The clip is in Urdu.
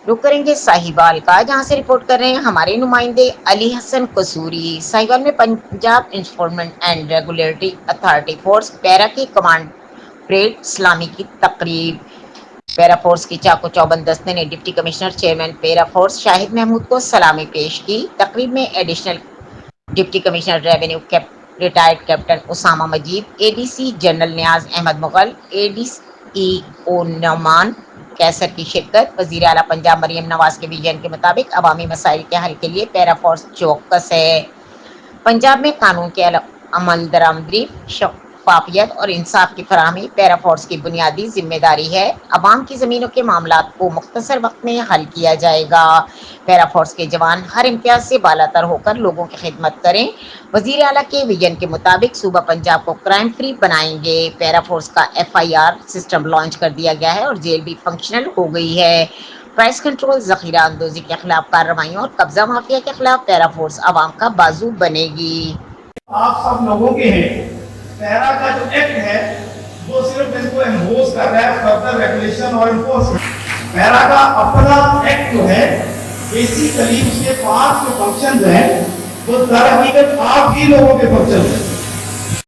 رک کریں گے ساہیوال کا، جہاں سے رپورٹ کر رہے ہیں ہمارے نمائندے علی حسن قصوری۔ ساہیوال میں Punjab enforcement and regulatory authority force PERA کی کمانڈ پریڈ اسلامی کی تقریب۔ پیرا فورس کی چاقو چوبند دستے نے deputy commissioner chairman PERA force Shahid Mahmood کو سلامی پیش کی۔ تقریب میں additional deputy commissioner revenue retired captain Usama Majeed, A D C general Niaz Ahmed Mughal, A D E O Noman Kaiser کی شرکت۔ وزیر اعلیٰ پنجاب مریم نواز کے ویژن کے مطابق عوامی مسائل کے حل کے لیے پیرا فورس چوکس ہے۔ پنجاب میں قانون کے عمل درآمدی، شفافیت اور انصاف کی فراہمی پیرا فورس کی بنیادی ذمہ داری ہے۔ عوام کی زمینوں کے معاملات کو مختصر وقت میں حل کیا جائے گا۔ پیرا فورس کے جوان ہر امتیاز سے بالاتر ہو کر لوگوں کی خدمت کریں۔ وزیر اعلیٰ کے ویژن کے مطابق صوبہ پنجاب کو کرائم فری بنائیں گے۔ پیرا فورس کا F I R system launch کر دیا گیا ہے اور جیل بھی فنکشنل ہو گئی ہے۔ پرائس کنٹرول، ذخیرہ اندوزی کے خلاف کارروائیوں اور قبضہ مافیا کے خلاف پیرا فورس عوام کا بازو بنے گی۔ آپ سب لوگوں کے ہیں۔ پیرا کا جو ایکٹ ہے وہ صرف اس کو امپوز کر رہا ہے فردر ریگولیشن اور انفورسمنٹ۔ پیرا کا اپنا ایکٹ جو ہے بیسیکلی اس کے 5 جو فنکشنز ہیں وہ در حقیقت آپ ہی لوگوں کے فنکشنز ہیں۔